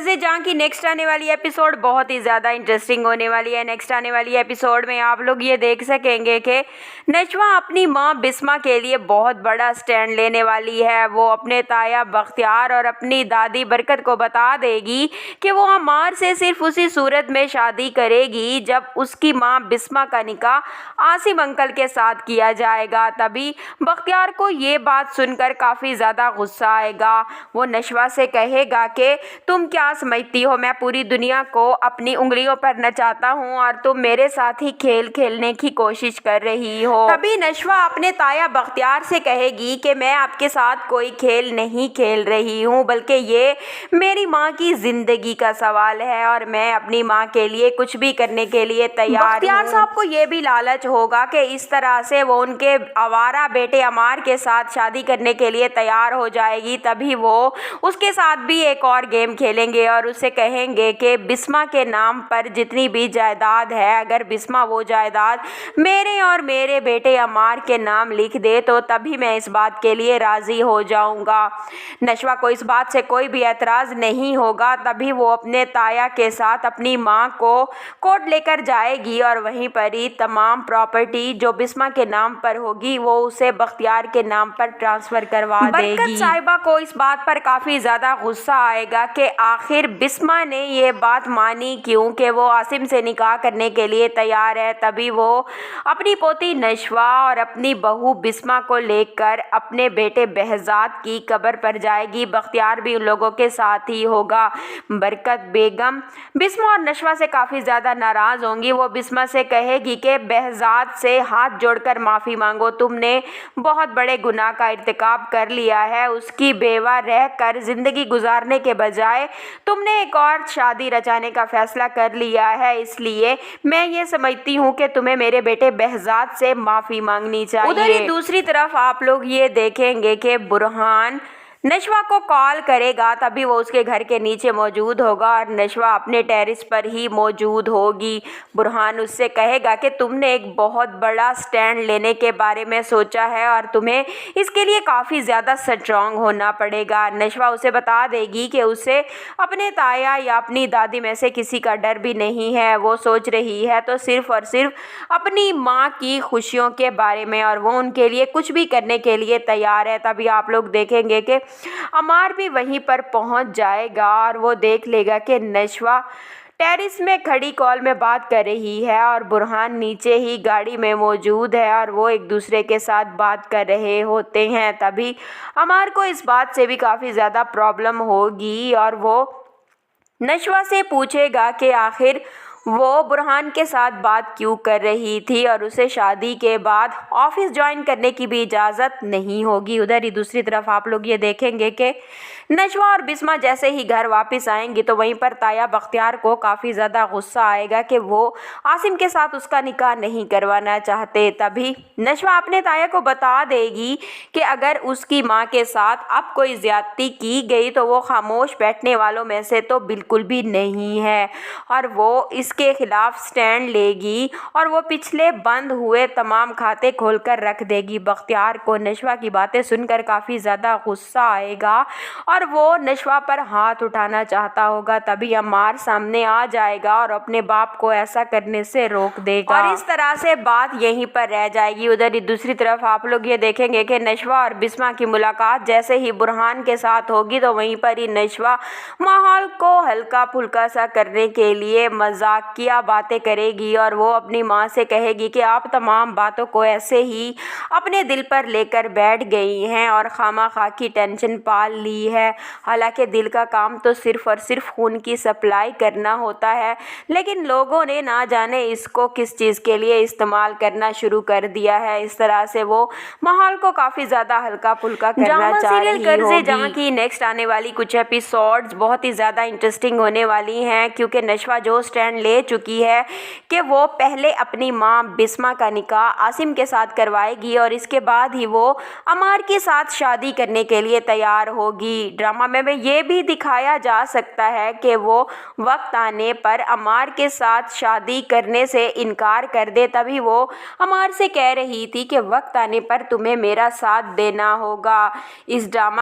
कर्जे जहाँ की नेक्स्ट आने वाली एपिसोड बहुत ही ज़्यादा इंटरेस्टिंग होने वाली है। नेक्स्ट आने वाली एपिसोड में आप लोग ये देख सकेंगे कि नशवा अपनी माँ बिस्मा के लिए बहुत बड़ा स्टैंड लेने वाली है। वो अपने ताया बख्तियार और अपनी दादी बरकत को बता देगी कि वो अमार से सिर्फ उसी सूरत में शादी करेगी जब उसकी माँ बिस्मा का निकाह आसिम अंकल के साथ किया जाएगा। तभी बख्तियार को ये बात सुनकर काफ़ी ज़्यादा गुस्सा आएगा। वो नशवा से कहेगा कि तुम क्या समझती हो मैं पूरी दुनिया को अपनी उंगलियों पर नचाता हूँ और तुम मेरे साथ ही खेल खेलने की कोशिश कर रही हो। तभी नशवा अपने ताया बख्तियार से कहेगी कि मैं आपके साथ कोई खेल नहीं खेल रही हूँ, बल्कि ये मेरी माँ की ज़िंदगी का सवाल है और मैं अपनी माँ के लिए कुछ भी करने के लिए तैयार हूँ। बख्तियार साहब को ये भी लालच होगा कि इस तरह से वो उनके आवारा बेटे अमार के साथ शादी करने के लिए तैयार हो जाएगी। तभी वो उसके साथ भी एक और गेम खेलेंगे और उसे कहेंगे कि बिस्मा के नाम पर जितनी भी जायदाद है, अगर बिस्मा वो जायदाद मेरे और मेरे बेटे अमार के नाम लिख दे तो तभी मैं इस बात के लिए राज़ी हो जाऊंगा। नशवा को इस बात से कोई भी एतराज़ नहीं होगा। तभी वो अपने ताया के साथ अपनी माँ को कोर्ट लेकर जाएगी और वहीं पर ही तमाम प्रॉपर्टी जो बिस्मा के नाम पर होगी वो उसे बख्तियार के नाम पर ट्रांसफ़र करवा देगी। बरकत साहिबा को इस बात पर काफ़ी ज़्यादा गुस्सा आएगा कि आखिर बिस्मा ने ये बात मानी क्यों कि वो आसिम से निकाह करने के लिए तैयार है। तभी वो अपनी पोती नशवा और अपनी बहू बिस्मा को लेकर अपने बेटे behzad की कब्र पर जाएगी। बख्तियार भी उन लोगों के साथ ही होगा। बरकत बेगम बिस्मा और नशवा से काफ़ी ज़्यादा नाराज़ होंगी। वो बिस्मा से कहेगी कि behzad से हाथ जोड़कर माफ़ी मांगो, तुमने बहुत बड़े गुनाह का इर्तिकाब कर लिया है। उसकी बेवा रह कर ज़िंदगी गुजारने के बजाय तुमने एक और शादी रचाने का फैसला कर लिया है, इसलिए मैं ये समझती हूँ कि तुम्हें मेरे बेटे behzad से माफ़ी मांगनी चाहिए। उधर ही दूसरी तरफ आप लोग ये देखेंगे कि बुरहान नशवा को कॉल करेगा। तभी वो उसके घर के नीचे मौजूद होगा और नशवा अपने टेरेस पर ही मौजूद होगी। बुरहान उससे कहेगा कि तुमने एक बहुत बड़ा स्टैंड लेने के बारे में सोचा है और तुम्हें इसके लिए काफ़ी ज़्यादा स्ट्रॉन्ग होना पड़ेगा। नशवा उसे बता देगी कि उसे अपने ताया या अपनी दादी में से किसी का डर भी नहीं है। वो सोच रही है तो सिर्फ़ और सिर्फ अपनी माँ की खुशियों के बारे में और वो उनके लिए कुछ भी करने के लिए तैयार है। तभी आप लोग देखेंगे कि अमार भी वहीं पर पहुंच जाएगा और वो देख लेगा कि नशवा टेरिस में खड़ी कॉल में बात कर रही है और बुरहान नीचे ही गाड़ी में मौजूद है और वो एक दूसरे के साथ बात कर रहे होते हैं। तभी अमार को इस बात से भी काफ़ी ज़्यादा प्रॉब्लम होगी और वो नशवा से पूछेगा कि आखिर वो बुरहान के साथ बात क्यों कर रही थी और उसे शादी के बाद ऑफिस ज्वाइन करने की भी इजाज़त नहीं होगी। उधर ही दूसरी तरफ आप लोग ये देखेंगे कि नशवा और बिस्मा जैसे ही घर वापस आएंगी तो वहीं पर ताया बख्तियार को काफ़ी ज़्यादा गुस्सा आएगा कि वो आसिम के साथ उसका निकाह नहीं करवाना चाहते। तभी नशवा अपने ताया को बता देगी कि अगर उसकी माँ के साथ अब कोई ज़्यादती की गई तो वो खामोश बैठने वालों में से तो बिल्कुल भी नहीं है और वो इसके खिलाफ स्टैंड लेगी और वो पिछले बंद हुए तमाम खाते खोलकर रख देगी। बख्तियार को नशवा की बातें सुनकर काफ़ी ज़्यादा गुस्सा आएगा और वो नशवा पर हाथ उठाना चाहता होगा। तभी अमार सामने आ जाएगा और अपने बाप को ऐसा करने से रोक देगा और इस तरह से बात यहीं पर रह जाएगी। उधर ही दूसरी तरफ आप लोग ये देखेंगे कि नशवा और बिस्मा की मुलाकात जैसे ही बुरहान के साथ होगी तो वहीं पर ही नशवा माहौल को हल्का फुल्का सा करने के लिए मजाकिया बातें करेगी और वो अपनी माँ से कहेगी कि आप तमाम बातों को ऐसे ही अपने दिल पर लेकर बैठ गई हैं और खामा-खा की टेंशन पाल ली है। हालांकि दिल का काम तो सिर्फ़ और सिर्फ खून की सप्लाई करना होता है, लेकिन लोगों ने ना जाने इसको किस चीज़ के लिए इस्तेमाल करना शुरू कर दिया है। इस तरह से वो माहौल को काफ़ी ज़्यादा हल्का फुल्का करना चाह रही होगी। जहाँ की नेक्स्ट आने वाली कुछ एपिसोड्स बहुत ही ज़्यादा इंटरेस्टिंग होने वाली हैं, क्योंकि नशवा जो स्टैंड ले चुकी है कि वो पहले अपनी माँ बिस्मा का निकाह आसिम के साथ करवाएगी और इसके बाद ही वो अमार के साथ शादी करने के लिए तैयार होगी। ड्रामा में ये भी दिखाया जा सकता है कि वो वक्त आने पर अमार के साथ शादी करने से इनकार कर दे। तभी वो अमार से कह रही थी कि वक्त आने पर तुम्हें मेरा साथ देना होगा। इस ड्रामा